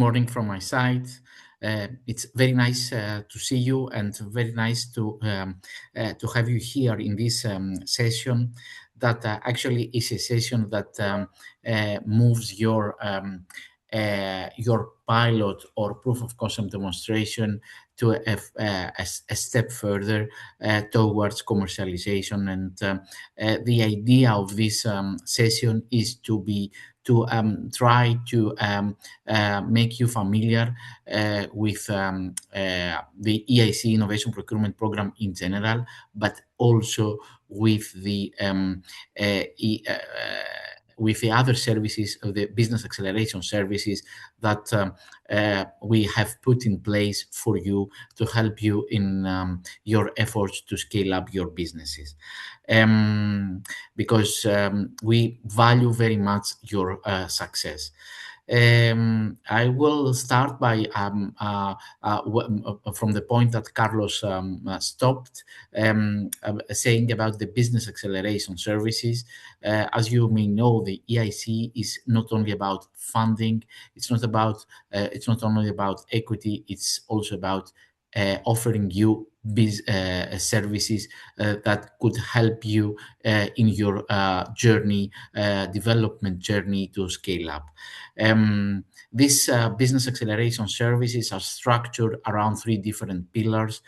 morning from my side. It's very nice to see you, and very nice to have you here in this session. That actually is a session that moves your pilot or proof of concept demonstration to a step further towards commercialization. And the idea of this session is to try to make you familiar with the EIC Innovation Procurement Program in general, but also with the with the other services of the business acceleration services that we have put in place for you to help you in your efforts to scale up your businesses. Because we value very much your success. I will start by from the point that Carlos stopped, saying about the business acceleration services. As you may know, the EIC is not only about funding. It's not only about equity. It's also about offering you services that could help you in your development journey to scale up. These business acceleration services are structured around three different pillars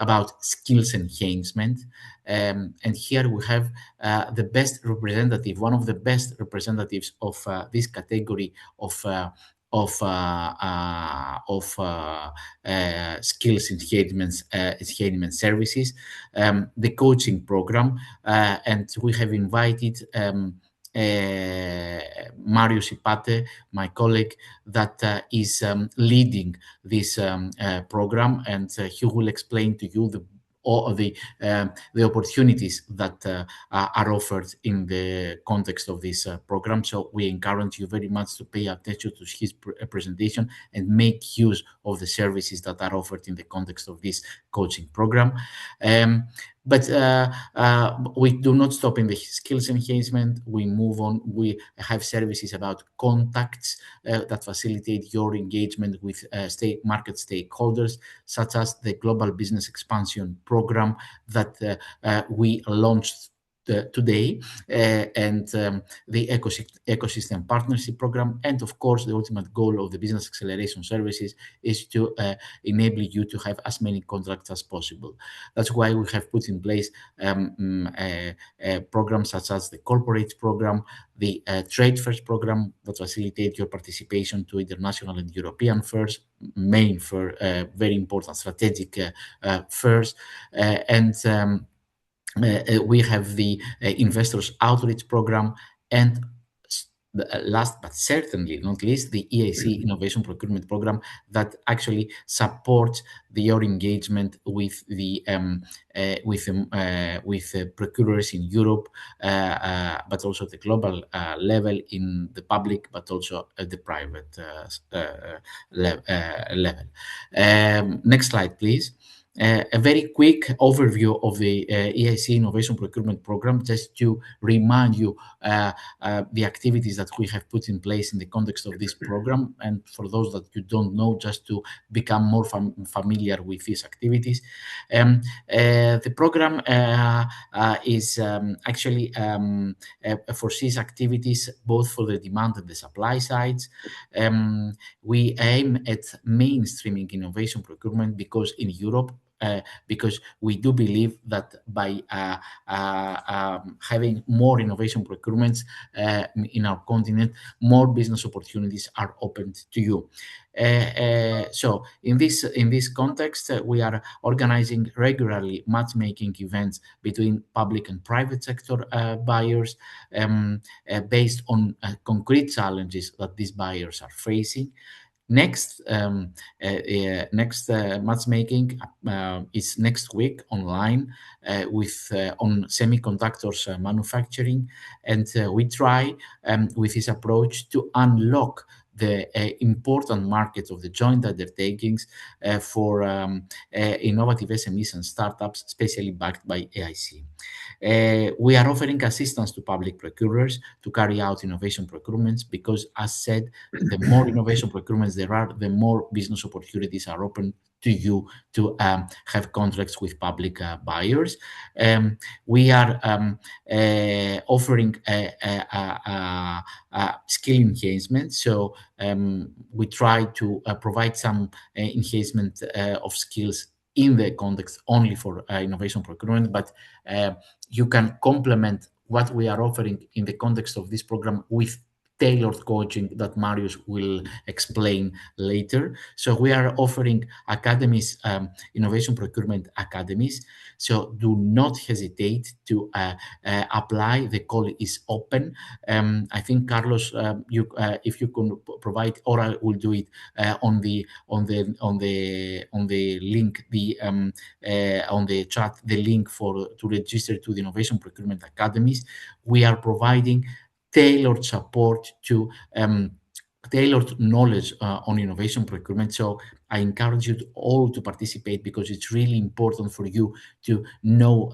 about skills enhancement. And here we have the best representative, one of the best representatives of this category of skills enhancement services, the coaching program, and we have invited Marius Ipate, my colleague, that is leading this program, and he will explain to you the opportunities that are offered in the context of this program. So we encourage you very much to pay attention to his presentation and make use of the services that are offered in the context of this coaching program. But we do not stop in the skills enhancement. We move on. We have services about contacts that facilitate your engagement with market stakeholders, such as the Global Business Expansion Program that we launched today, and the ecosystem partnership program. And of course, the ultimate goal of the business acceleration services is to enable you to have as many contracts as possible. That's why we have put in place programs such as the corporate program, the trade fairs program that facilitate your participation to international and European fairs, main fair, very important strategic fairs, and we have the investors outreach program, and last but certainly not least, the EIC Innovation Procurement Program that actually supports your engagement with the procurers in Europe, but also at the global level, in the public, but also at the private level. Next slide, please. A very quick overview of the EIC Innovation Procurement Program, just to remind you the activities that we have put in place in the context of this program, and for those that you don't know, just to become more familiar with these activities. The program is actually foresees activities both for the demand and the supply sides. We aim at mainstreaming innovation procurement because in Europe, because we do believe that by having more innovation procurements in our continent, more business opportunities are opened to you. So in this context, we are organizing regularly matchmaking events between public and private sector buyers based on concrete challenges that these buyers are facing. Next matchmaking is next week online on semiconductors manufacturing, and we try with this approach to unlock the important markets of the joint undertakings for innovative SMEs and startups, especially backed by EIC. We are offering assistance to public procurers to carry out innovation procurements because, as said, the more innovation procurements there are, the more business opportunities are open to you to have contracts with public buyers. We are offering skill enhancement. So we try to provide some enhancement of skills in the context only for innovation procurement, but you can complement what we are offering in the context of this program with tailored coaching that Marius will explain later. So we are offering academies, innovation procurement academies. So do not hesitate to apply. The call is open. I think Carlos, if you can provide, or I will do it on the link, on the chat, the link to register to the innovation procurement academies. We are providing tailored support to tailored knowledge on innovation procurement. So I encourage you all to participate because it's really important for you to know,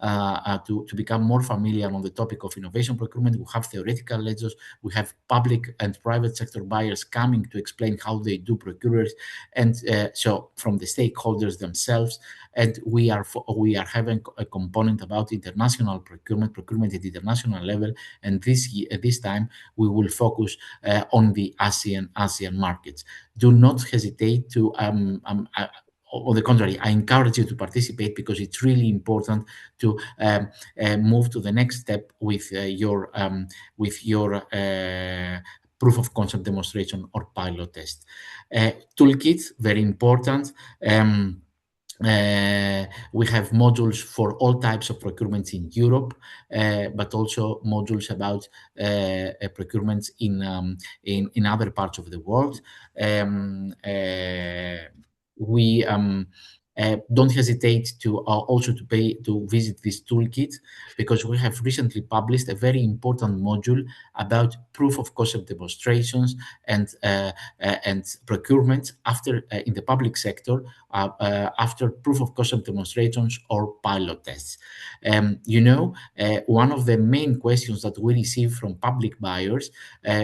to become more familiar on the topic of innovation procurement. We have theoretical lectures, we have public and private sector buyers coming to explain how they do procurers, and so from the stakeholders themselves. And we are having a component about international procurement at the international level. And this time we will focus on the ASEAN markets. Do not hesitate to. On the contrary, I encourage you to participate because it's really important to move to the next step with your proof of concept demonstration or pilot test. Toolkit, very important. We have modules for all types of procurements in Europe, but also modules about procurements in other parts of the world. We don't hesitate to also to visit this toolkit, because we have recently published a very important module about proof of concept demonstrations and procurements after in the public sector after proof of concept demonstrations or pilot tests. One of the main questions that we receive from public buyers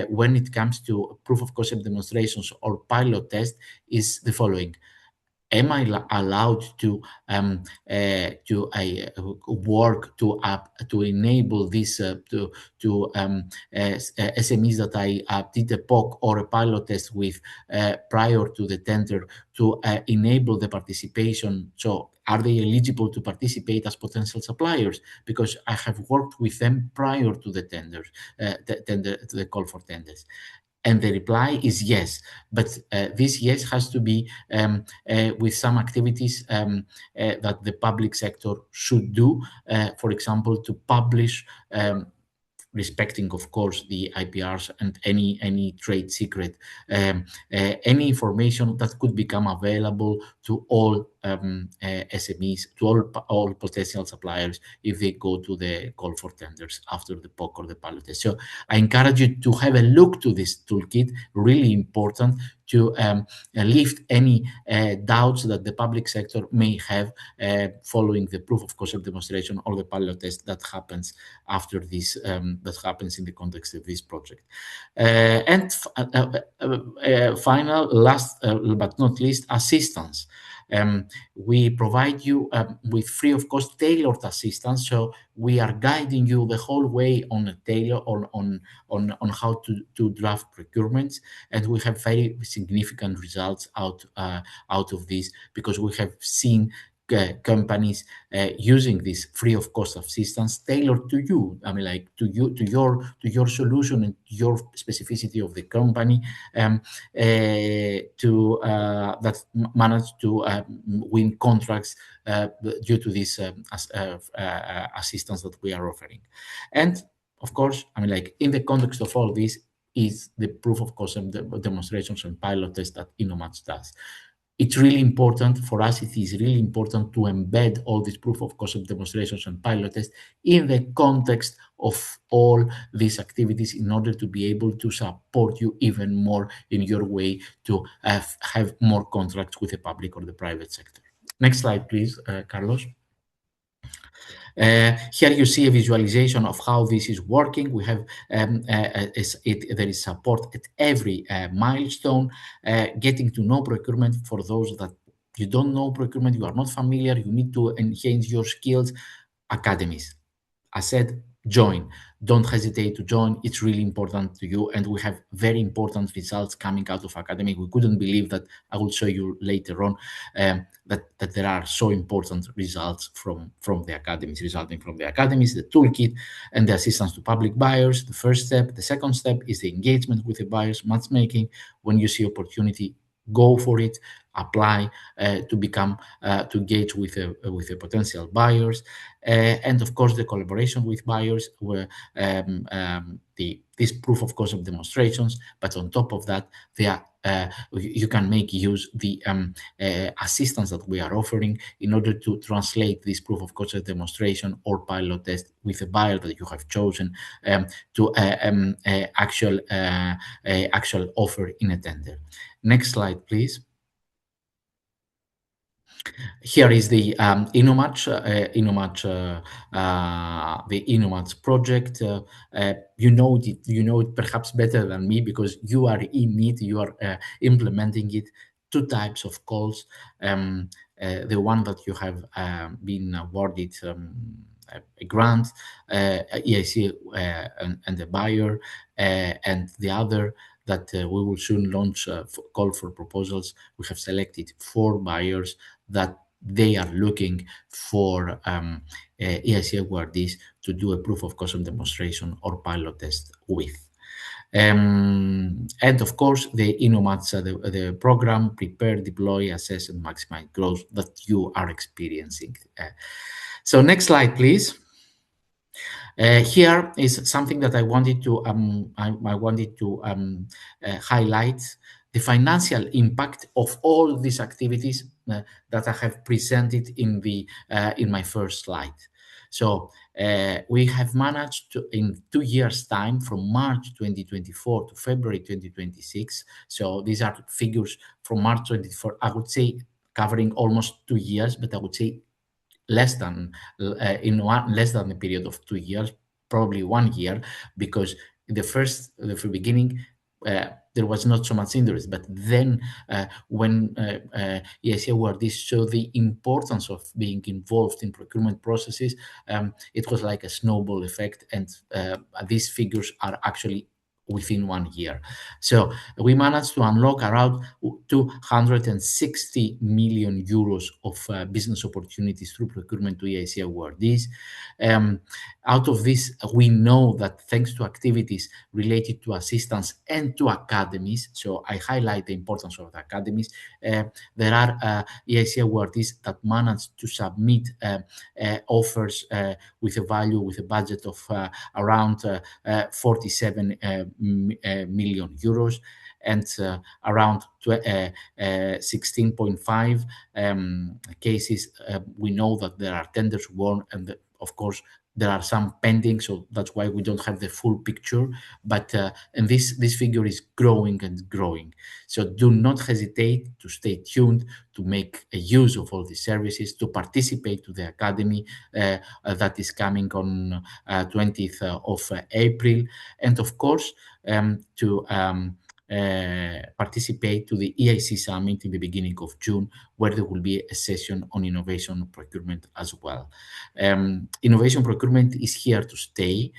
when it comes to proof of concept demonstrations or pilot tests is the following: am I allowed to work to enable this to SMEs that I did a POC or a pilot test with prior to the tender to enable the participation? So are they eligible to participate as potential suppliers because I have worked with them prior to the tenders, to the call for tenders? And the reply is yes, but this yes has to be with some activities that the public sector should do. For example, to publish, respecting, of course, the IPRs and any trade secret, any information that could become available to all SMEs, to all potential suppliers if they go to the call for tenders after the POC or the pilot test. So I encourage you to have a look to this toolkit, really important to lift any doubts that the public sector may have following the proof of concept demonstration or the pilot test that happens after this, that happens in the context of this project. Final, last but not least, assistance. We provide you with free of cost tailored assistance. So we are guiding you the whole way on a tailor on how to draft procurements, and we have very significant results out of this, because we have seen companies using this free of cost assistance tailored to you. I mean, like to your solution and your specificity of the company, that manage to win contracts due to this assistance that we are offering. And of course, I mean, like in the context of all this is the proof of concept demonstrations and pilot tests that InnoMatch does. It's really important for us. It is really important to embed all these proof of concept demonstrations and pilot tests in the context of all these activities in order to be able to support you even more in your way to have more contracts with the public or the private sector. Next slide, please, Carlos. Here you see a visualization of how this is working. We have there is support at every milestone, getting to know procurement for those that you don't know procurement, you are not familiar, you need to enhance your skills. Academies, I said, join. Don't hesitate to join. It's really important to you. And we have very important results coming out of academic. We couldn't believe that. I will show you later on that there are so important results from the academies, resulting from the academies, the toolkit, and the assistance to public buyers. The first step. The second step is the engagement with the buyers, matchmaking. When you see opportunity, go for it, apply to become to engage with the potential buyers, and of course the collaboration with buyers, where this proof of concept demonstrations. But on top of that, you can make use the assistance that we are offering in order to translate this proof of concept demonstration or pilot test with a buyer that you have chosen to actual offer in a tender. Next slide, please. Here is the InnoMatch, the InnoMatch project. You know it perhaps better than me because you are in it, you are implementing it. Two types of calls. The one that you have been awarded a grant, EIC and the buyer, and the other that we will soon launch call for proposals. We have selected 4 buyers that they are looking for EIC awardees to do a proof of concept demonstration or pilot test with. And of course, the InnoMatch, the program, prepare, deploy, assess, and maximize growth that you are experiencing. So next slide, please. Here is something that I wanted to highlight: the financial impact of all these activities that I have presented in my first slide. So we have managed to, in 2 years' time, from March 2024 to February 2026. So these are figures from March 24. I would say covering almost 2 years, but I would say less than less than a period of 2 years, probably 1 year, because in the beginning there was not so much interest. But then when EIC awardees saw the importance of being involved in procurement processes, it was like a snowball effect, and these figures are actually within 1 year. So we managed to unlock around 260 million euros of business opportunities through procurement to EIC awardees. Out of this, we know that thanks to activities related to assistance and to academies, so I highlight the importance of the academies, there are EIC awardees that managed to submit offers with a budget of around 47 million euros, and around 16.5 cases. We know that there are tenders won, and of course there are some pending, so that's why we don't have the full picture. But and this figure is growing and growing. So do not hesitate to stay tuned, to make a use of all these services, to participate to the academy that is coming on 20th of April, and of course to participate to the EIC summit in the beginning of June, where there will be a session on innovation procurement as well. Innovation procurement is here to stay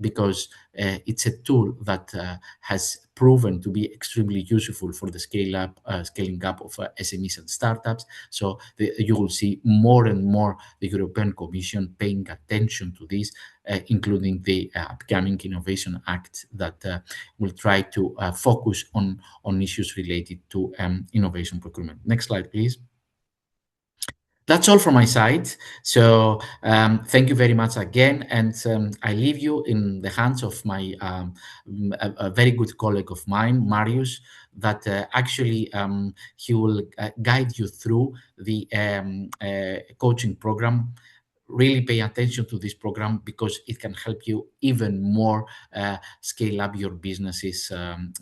because it's a tool that has proven to be extremely useful for the scaling up of SMEs and startups. So you will see more and more the European Commission paying attention to this, including the upcoming Innovation Act that will try to focus on issues related to innovation procurement. Next slide, please. That's all from my side. So thank you very much again, and I leave you in the hands of my a very good colleague of mine, Marius, that actually he will guide you through the coaching program. Really pay attention to this program because it can help you even more scale up your businesses and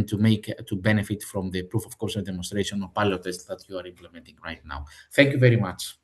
to benefit from the proof of concept demonstration or pilot test that you are implementing right now. Thank you very much.